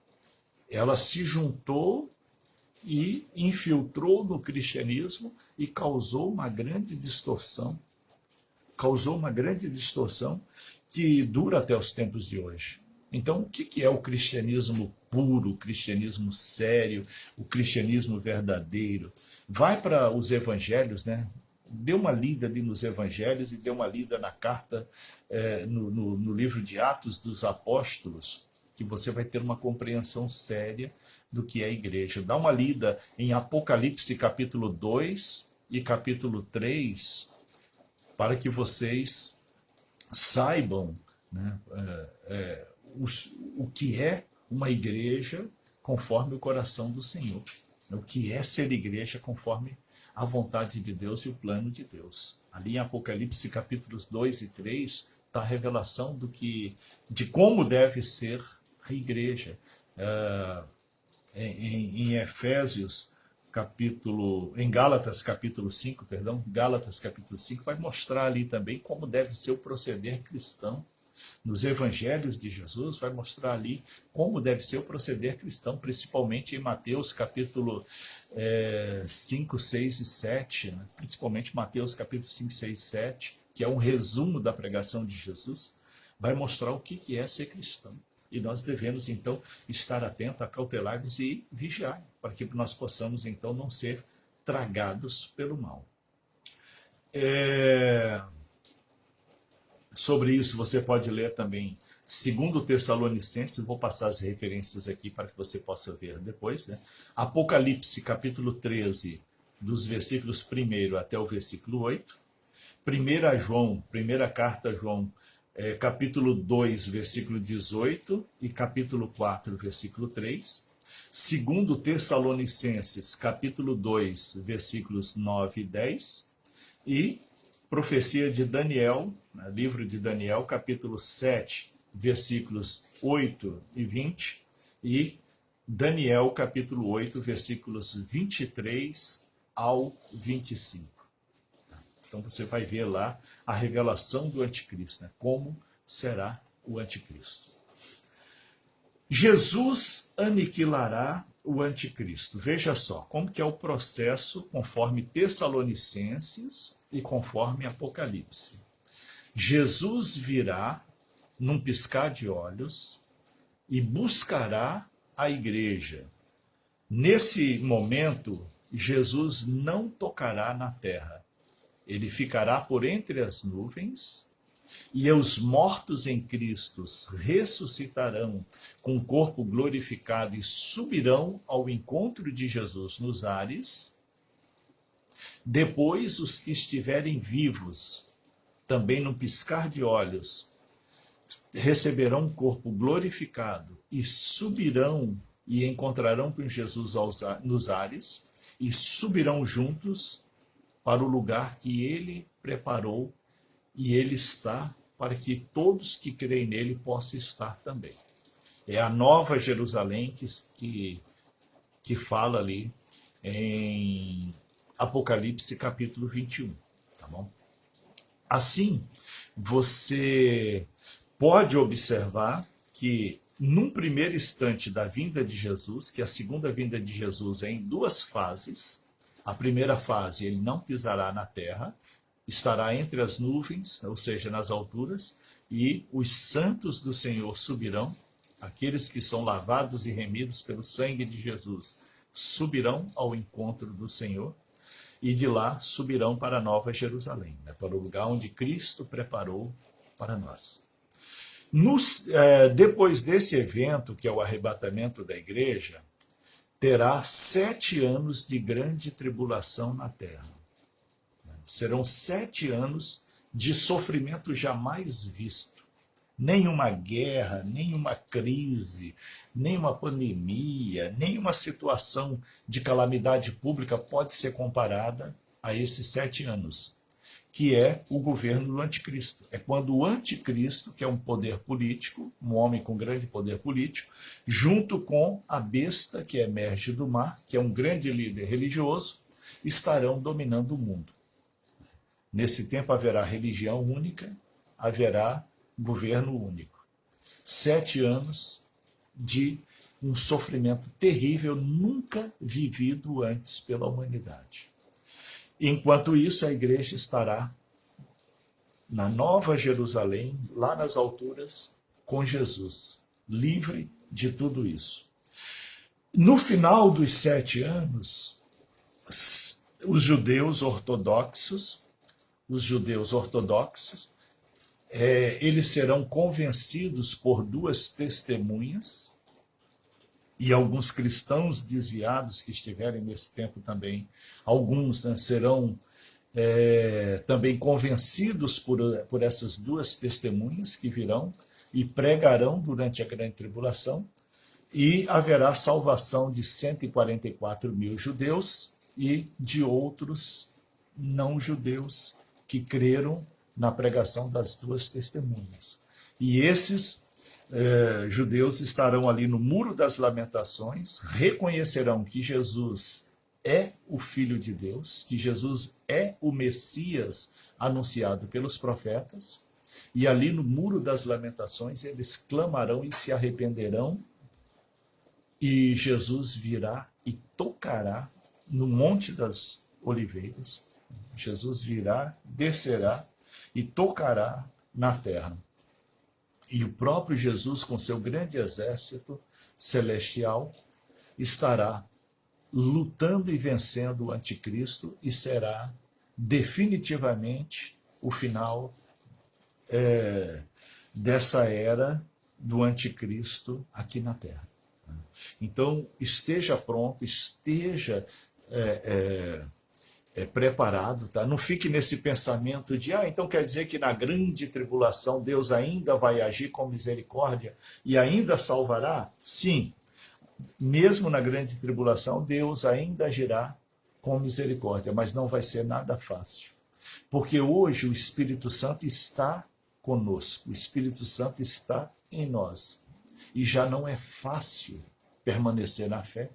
ela se juntou e infiltrou no cristianismo e causou uma grande distorção que dura até os tempos de hoje. Então, o que é o cristianismo puro, o cristianismo sério, o cristianismo verdadeiro? Vai para os evangelhos, né? Dê uma lida ali nos evangelhos e dê uma lida na carta, no livro de Atos dos Apóstolos, que você vai ter uma compreensão séria do que é a igreja. Dá uma lida em Apocalipse capítulo 2 e capítulo 3, para que vocês saibam, né, o que é uma igreja conforme o coração do Senhor, o que é ser igreja conforme a vontade de Deus e o plano de Deus. Ali em Apocalipse capítulos 2 e 3 está a revelação de como deve ser a igreja. Em Efésios em Gálatas capítulo 5, Gálatas capítulo 5 vai mostrar ali também como deve ser o proceder cristão. Nos evangelhos de Jesus vai mostrar ali como deve ser o proceder cristão, principalmente em Mateus capítulo 5, 6 e 7, né? Principalmente Mateus capítulo 5, 6 e 7, que é um resumo da pregação de Jesus, vai mostrar o que é ser cristão. E nós devemos, então, estar atentos, acautelar-nos e vigiar, para que nós possamos, então, não ser tragados pelo mal. Sobre isso, você pode ler também 2 Tessalonicenses, vou passar as referências aqui para que você possa ver depois, né? Apocalipse, capítulo 13, dos versículos 1 até o versículo 8, João, primeira carta a João, capítulo 2, versículo 18 e capítulo 4, versículo 3. Segundo Tessalonicenses, capítulo 2, versículos 9 e 10. E profecia de Daniel, livro de Daniel, capítulo 7, versículos 8 e 20. E Daniel, capítulo 8, versículos 23 ao 25. Então você vai ver lá a revelação do anticristo, né? Como será o anticristo. Jesus aniquilará o anticristo. Veja só como que é o processo conforme Tessalonicenses e conforme Apocalipse. Jesus virá num piscar de olhos e buscará a igreja. Nesse momento, Jesus não tocará na terra. Ele ficará por entre as nuvens, e os mortos em Cristo ressuscitarão com o corpo glorificado e subirão ao encontro de Jesus nos ares. Depois, os que estiverem vivos, também no piscar de olhos, receberão um corpo glorificado e subirão e encontrarão com Jesus nos ares e subirão juntos para o lugar que ele preparou, e ele está para que todos que creem nele possam estar também. É a nova Jerusalém que fala ali em Apocalipse capítulo 21, tá bom? Assim, você pode observar que num primeiro instante da vinda de Jesus, que a segunda vinda de Jesus é em duas fases. A primeira fase, ele não pisará na terra, estará entre as nuvens, ou seja, nas alturas, e os santos do Senhor subirão, aqueles que são lavados e remidos pelo sangue de Jesus, subirão ao encontro do Senhor, e de lá subirão para a Nova Jerusalém, né, para o lugar onde Cristo preparou para nós. Depois desse evento, que é o arrebatamento da igreja, terá 7 anos de grande tribulação na terra. Serão 7 anos de sofrimento jamais visto. Nenhuma guerra, nenhuma crise, nenhuma pandemia, nenhuma situação de calamidade pública pode ser comparada a esses 7 anos, que é o governo do anticristo. É quando o anticristo, que é um poder político, um homem com grande poder político, junto com a besta que emerge do mar, que é um grande líder religioso, estarão dominando o mundo. Nesse tempo haverá religião única, haverá governo único. 7 anos de um sofrimento terrível, nunca vivido antes pela humanidade. Enquanto isso, a igreja estará na Nova Jerusalém, lá nas alturas, com Jesus, livre de tudo isso. No final dos 7 anos, os judeus ortodoxos, eles serão convencidos por 2 testemunhas, e alguns cristãos desviados que estiverem nesse tempo também, alguns, né, serão também convencidos por essas 2 testemunhas que virão e pregarão durante a grande tribulação, e haverá salvação de 144 mil judeus e de outros não judeus que creram na pregação das 2 testemunhas. E esses judeus estarão ali no Muro das Lamentações, reconhecerão que Jesus é o Filho de Deus, que Jesus é o Messias anunciado pelos profetas, e ali no Muro das Lamentações eles clamarão e se arrependerão, e Jesus virá e tocará no Monte das Oliveiras. Jesus virá, descerá e tocará na terra. E o próprio Jesus, com seu grande exército celestial, estará lutando e vencendo o anticristo, e será definitivamente o final dessa era do anticristo aqui na terra. Então, esteja pronto, esteja preparado, tá? Não fique nesse pensamento de, então quer dizer que na grande tribulação Deus ainda vai agir com misericórdia e ainda salvará? Sim, mesmo na grande tribulação, Deus ainda agirá com misericórdia, mas não vai ser nada fácil. Porque hoje o Espírito Santo está conosco, o Espírito Santo está em nós. E já não é fácil permanecer na fé,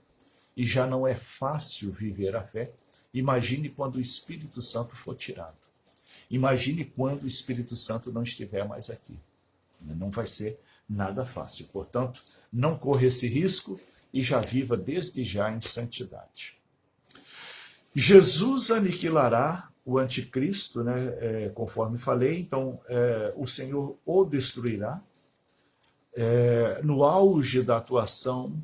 e já não é fácil viver a fé. Imagine quando o Espírito Santo for tirado. Imagine quando o Espírito Santo não estiver mais aqui. Não vai ser nada fácil. Portanto, não corra esse risco e já viva desde já em santidade. Jesus aniquilará o anticristo, né? Conforme falei, então o Senhor o destruirá. No auge da atuação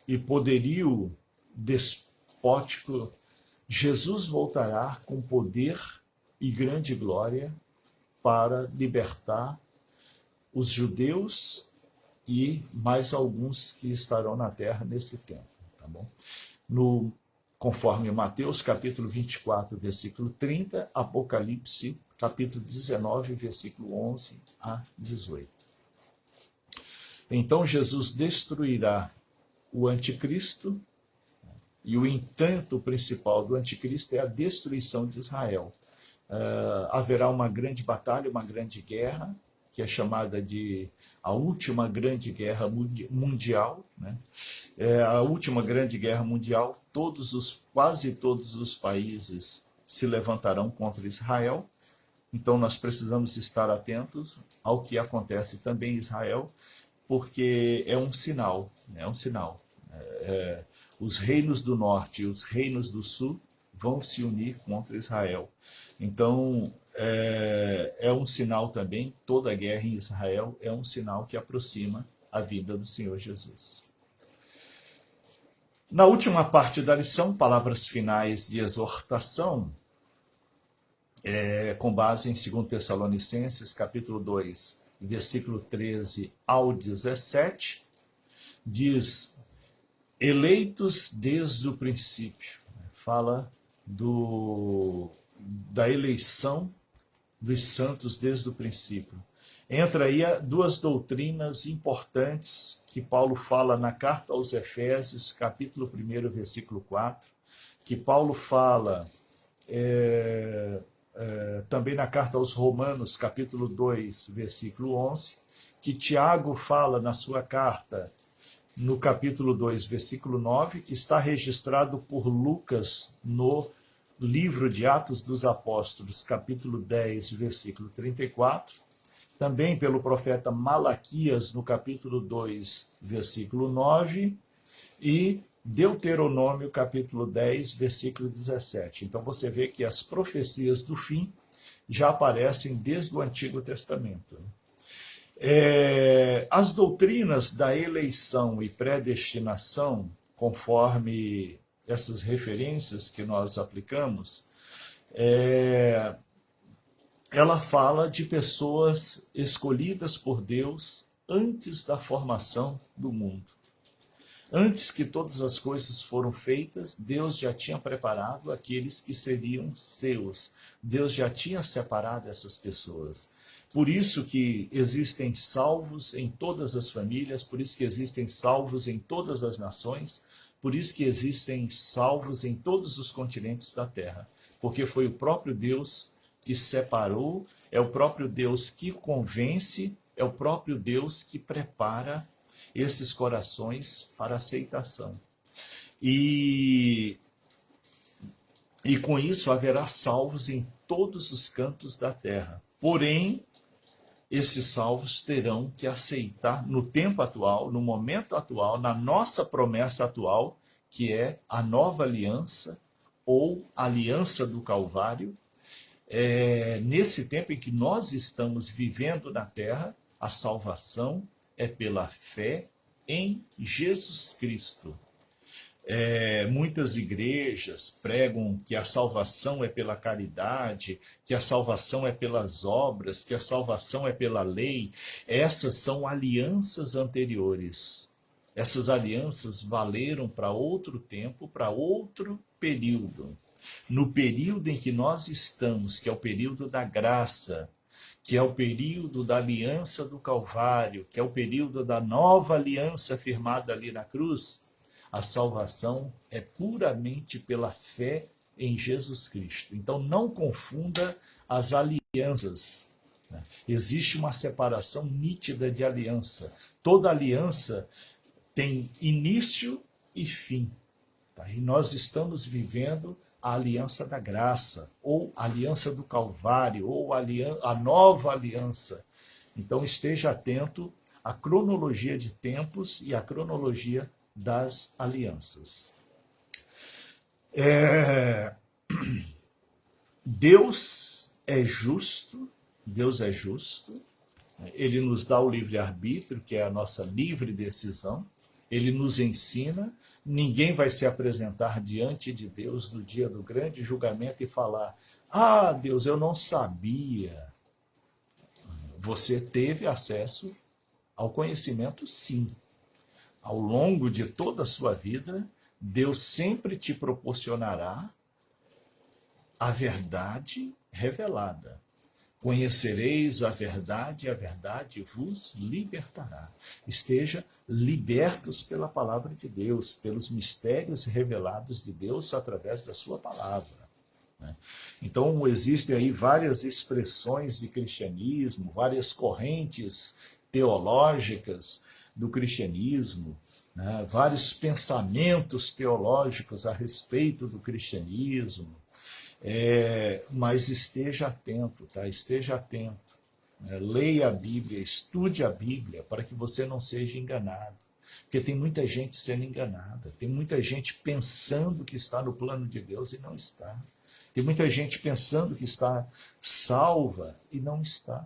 e poderio despótico, Jesus voltará com poder e grande glória para libertar os judeus e mais alguns que estarão na terra nesse tempo, tá bom? Conforme Mateus, capítulo 24, versículo 30, Apocalipse, capítulo 19, versículo 11 a 18. Então Jesus destruirá o anticristo, e o intento principal do anticristo é a destruição de Israel. Haverá uma grande batalha, uma grande guerra, que é chamada de a última grande guerra mundial, né? A última grande guerra mundial, quase todos os países se levantarão contra Israel, então nós precisamos estar atentos ao que acontece também em Israel, porque é um sinal, os reinos do norte e os reinos do sul vão se unir contra Israel. Então, é um sinal também, toda a guerra em Israel é um sinal que aproxima a vinda do Senhor Jesus. Na última parte da lição, palavras finais de exortação, com base em 2 Tessalonicenses, capítulo 2, versículo 13 ao 17, diz: eleitos desde o princípio. Fala da eleição dos santos desde o princípio. Entra aí duas doutrinas importantes que Paulo fala na carta aos Efésios, capítulo 1, versículo 4, que Paulo fala também na carta aos Romanos, capítulo 2, versículo 11, que Tiago fala na sua carta, no capítulo 2, versículo 9, que está registrado por Lucas no livro de Atos dos Apóstolos, capítulo 10, versículo 34, também pelo profeta Malaquias, no capítulo 2, versículo 9, e Deuteronômio, capítulo 10, versículo 17. Então você vê que as profecias do fim já aparecem desde o Antigo Testamento. As doutrinas da eleição e predestinação, conforme essas referências que nós aplicamos, ela fala de pessoas escolhidas por Deus antes da formação do mundo. Antes que todas as coisas foram feitas, Deus já tinha preparado aqueles que seriam seus. Deus já tinha separado essas pessoas. Por isso que existem salvos em todas as famílias, por isso que existem salvos em todas as nações, por isso que existem salvos em todos os continentes da terra. Porque foi o próprio Deus que separou, é o próprio Deus que convence, é o próprio Deus que prepara esses corações para aceitação. E com isso haverá salvos em todos os cantos da terra. Porém, esses salvos terão que aceitar no tempo atual, no momento atual, na nossa promessa atual, que é a nova aliança ou aliança do Calvário. Nesse tempo em que nós estamos vivendo na terra, a salvação é pela fé em Jesus Cristo. Muitas igrejas pregam que a salvação é pela caridade, que a salvação é pelas obras, que a salvação é pela lei. Essas são alianças anteriores. Essas alianças valeram para outro tempo, para outro período. No período em que nós estamos, que é o período da graça, que é o período da aliança do Calvário, que é o período da nova aliança firmada ali na cruz, a salvação é puramente pela fé em Jesus Cristo. Então não confunda as alianças. Existe uma separação nítida de aliança. Toda aliança tem início e fim. Tá? E nós estamos vivendo a aliança da graça, ou a aliança do Calvário, ou a nova aliança. Então esteja atento à cronologia de tempos e à cronologia das alianças. Deus é justo, ele nos dá o livre-arbítrio, que é a nossa livre decisão, ele nos ensina, ninguém vai se apresentar diante de Deus no dia do grande julgamento e falar: ah, Deus, eu não sabia. Você teve acesso ao conhecimento, sim. Ao longo de toda a sua vida, Deus sempre te proporcionará a verdade revelada. Conhecereis a verdade e a verdade vos libertará. Esteja libertos pela palavra de Deus, pelos mistérios revelados de Deus através da sua palavra. Então, existem aí várias expressões de cristianismo, várias correntes teológicas do cristianismo, né? Vários pensamentos teológicos a respeito do cristianismo. Mas esteja atento, tá? Esteja atento. Leia a Bíblia, estude a Bíblia, para que você não seja enganado. Porque tem muita gente sendo enganada, tem muita gente pensando que está no plano de Deus e não está. Tem muita gente pensando que está salva e não está.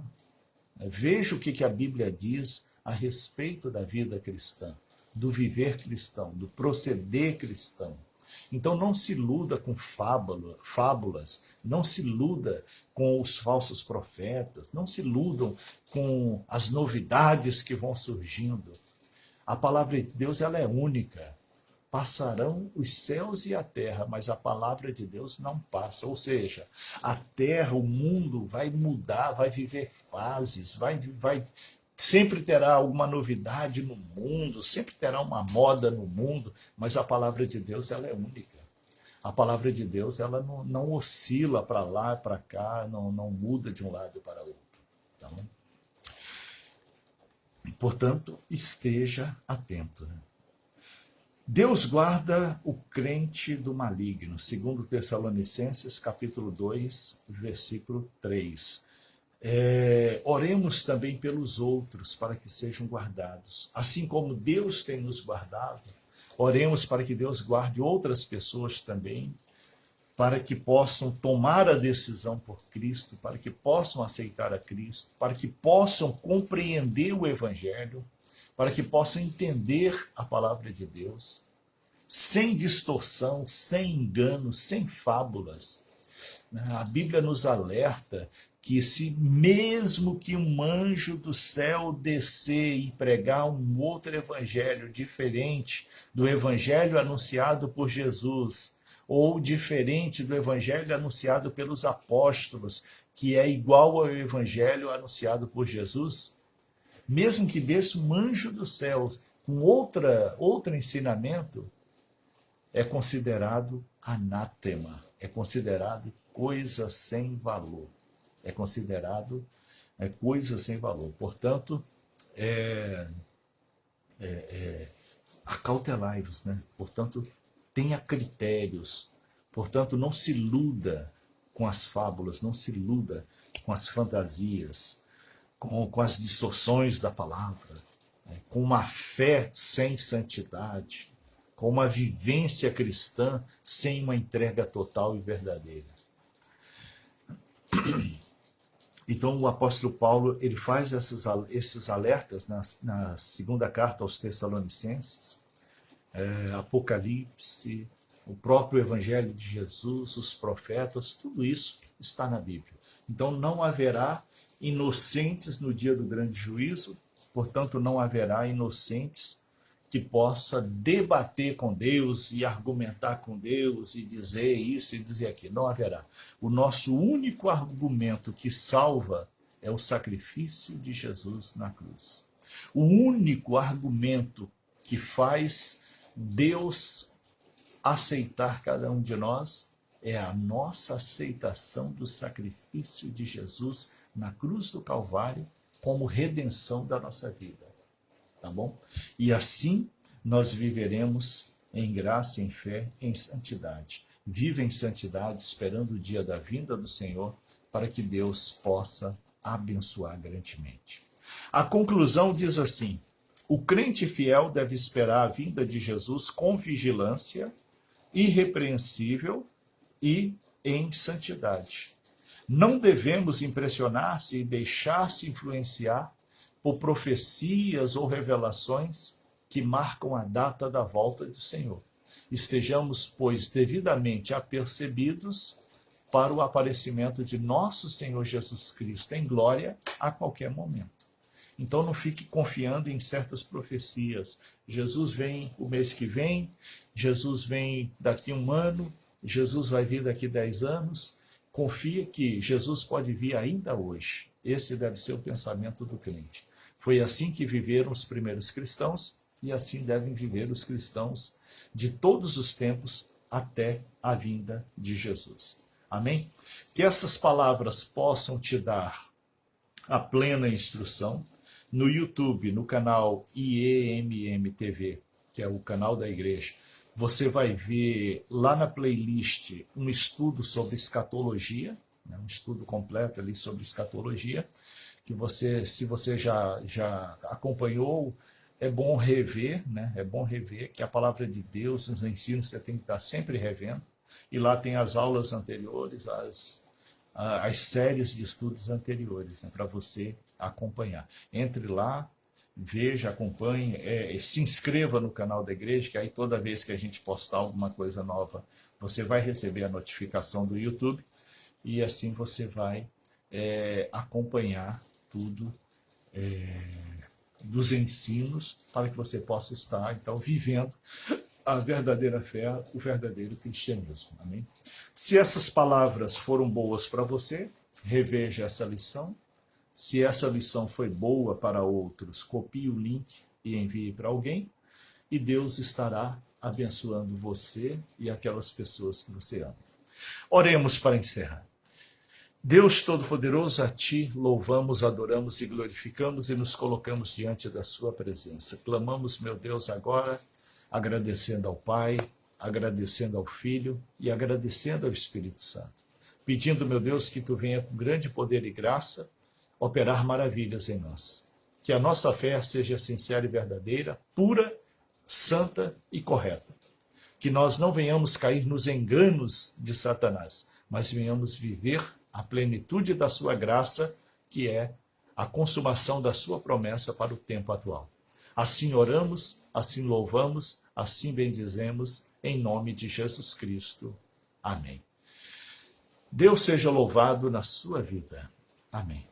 Veja o que a Bíblia diz a respeito da vida cristã, do viver cristão, do proceder cristão. Então não se iluda com fábulas, não se iluda com os falsos profetas, não se iludam com as novidades que vão surgindo. A palavra de Deus, ela é única. Passarão os céus e a terra, mas a palavra de Deus não passa. Ou seja, a terra, o mundo vai mudar, vai viver fases, sempre terá alguma novidade no mundo, sempre terá uma moda no mundo, mas a palavra de Deus, ela é única. A palavra de Deus, ela não oscila para lá, para cá, não muda de um lado para outro. Então, portanto, esteja atento. Deus guarda o crente do maligno, segundo Tessalonicenses, capítulo 2, versículo 3. Oremos também pelos outros, para que sejam guardados. Assim como Deus tem nos guardado, oremos para que Deus guarde outras pessoas também, para que possam tomar a decisão por Cristo, para que possam aceitar a Cristo, para que possam compreender o Evangelho, para que possam entender a palavra de Deus, sem distorção, sem engano, sem fábulas. A Bíblia nos alerta que se mesmo que um anjo do céu descer e pregar um outro evangelho diferente do evangelho anunciado por Jesus, ou diferente do evangelho anunciado pelos apóstolos, que é igual ao evangelho anunciado por Jesus, mesmo que desse um anjo dos céus com outro ensinamento, é considerado anátema, é considerado coisa sem valor. É considerado coisa sem valor. Portanto, acautelai-vos, né? Portanto, tenha critérios. Portanto, não se iluda com as fábulas, não se iluda com as fantasias, com as distorções da palavra, com uma fé sem santidade, com uma vivência cristã sem uma entrega total e verdadeira. Então o apóstolo Paulo ele faz esses alertas na segunda carta aos Tessalonicenses, Apocalipse, o próprio Evangelho de Jesus, os profetas, tudo isso está na Bíblia. Então não haverá inocentes no dia do grande juízo, portanto não haverá inocentes que possa debater com Deus e argumentar com Deus e dizer isso e dizer aquilo. Não haverá. O nosso único argumento que salva é o sacrifício de Jesus na cruz. O único argumento que faz Deus aceitar cada um de nós é a nossa aceitação do sacrifício de Jesus na cruz do Calvário como redenção da nossa vida. Tá bom? E assim nós viveremos em graça, em fé, em santidade. Viva em santidade, esperando o dia da vinda do Senhor, para que Deus possa abençoar grandemente. A conclusão diz assim: o crente fiel deve esperar a vinda de Jesus com vigilância, irrepreensível e em santidade. Não devemos impressionar-se e deixar-se influenciar por profecias ou revelações que marcam a data da volta do Senhor. Estejamos, pois, devidamente apercebidos para o aparecimento de nosso Senhor Jesus Cristo em glória a qualquer momento. Então não fique confiando em certas profecias. Jesus vem o mês que vem, Jesus vem daqui a 1 ano, Jesus vai vir daqui 10 anos. Confia que Jesus pode vir ainda hoje. Esse deve ser o pensamento do crente. Foi assim que viveram os primeiros cristãos e assim devem viver os cristãos de todos os tempos até a vinda de Jesus. Amém? Que essas palavras possam te dar a plena instrução. No YouTube, no canal IEMM TV, que é o canal da igreja, você vai ver lá na playlist um estudo sobre escatologia, né, um estudo completo ali sobre escatologia, que você, se você já acompanhou, é bom rever, né? É bom rever que a palavra de Deus, os ensinos, você tem que estar sempre revendo. E lá tem as aulas anteriores, as séries de estudos anteriores, né, para você acompanhar. Entre lá, veja, acompanhe, se inscreva no canal da igreja, que aí toda vez que a gente postar alguma coisa nova, você vai receber a notificação do YouTube e assim você vai acompanhar tudo dos ensinos para que você possa estar, então, vivendo a verdadeira fé, o verdadeiro cristianismo. Amém? Se essas palavras foram boas para você, reveja essa lição. Se essa lição foi boa para outros, copie o link e envie para alguém, e Deus estará abençoando você e aquelas pessoas que você ama. Oremos para encerrar. Deus Todo-Poderoso, a Ti louvamos, adoramos e glorificamos e nos colocamos diante da Sua presença. Clamamos, meu Deus, agora, agradecendo ao Pai, agradecendo ao Filho e agradecendo ao Espírito Santo. Pedindo, meu Deus, que Tu venha com grande poder e graça operar maravilhas em nós. Que a nossa fé seja sincera e verdadeira, pura, santa e correta. Que nós não venhamos cair nos enganos de Satanás, mas venhamos viver a plenitude da sua graça, que é a consumação da sua promessa para o tempo atual. Assim oramos, assim louvamos, assim bendizemos, em nome de Jesus Cristo. Amém. Deus seja louvado na sua vida. Amém.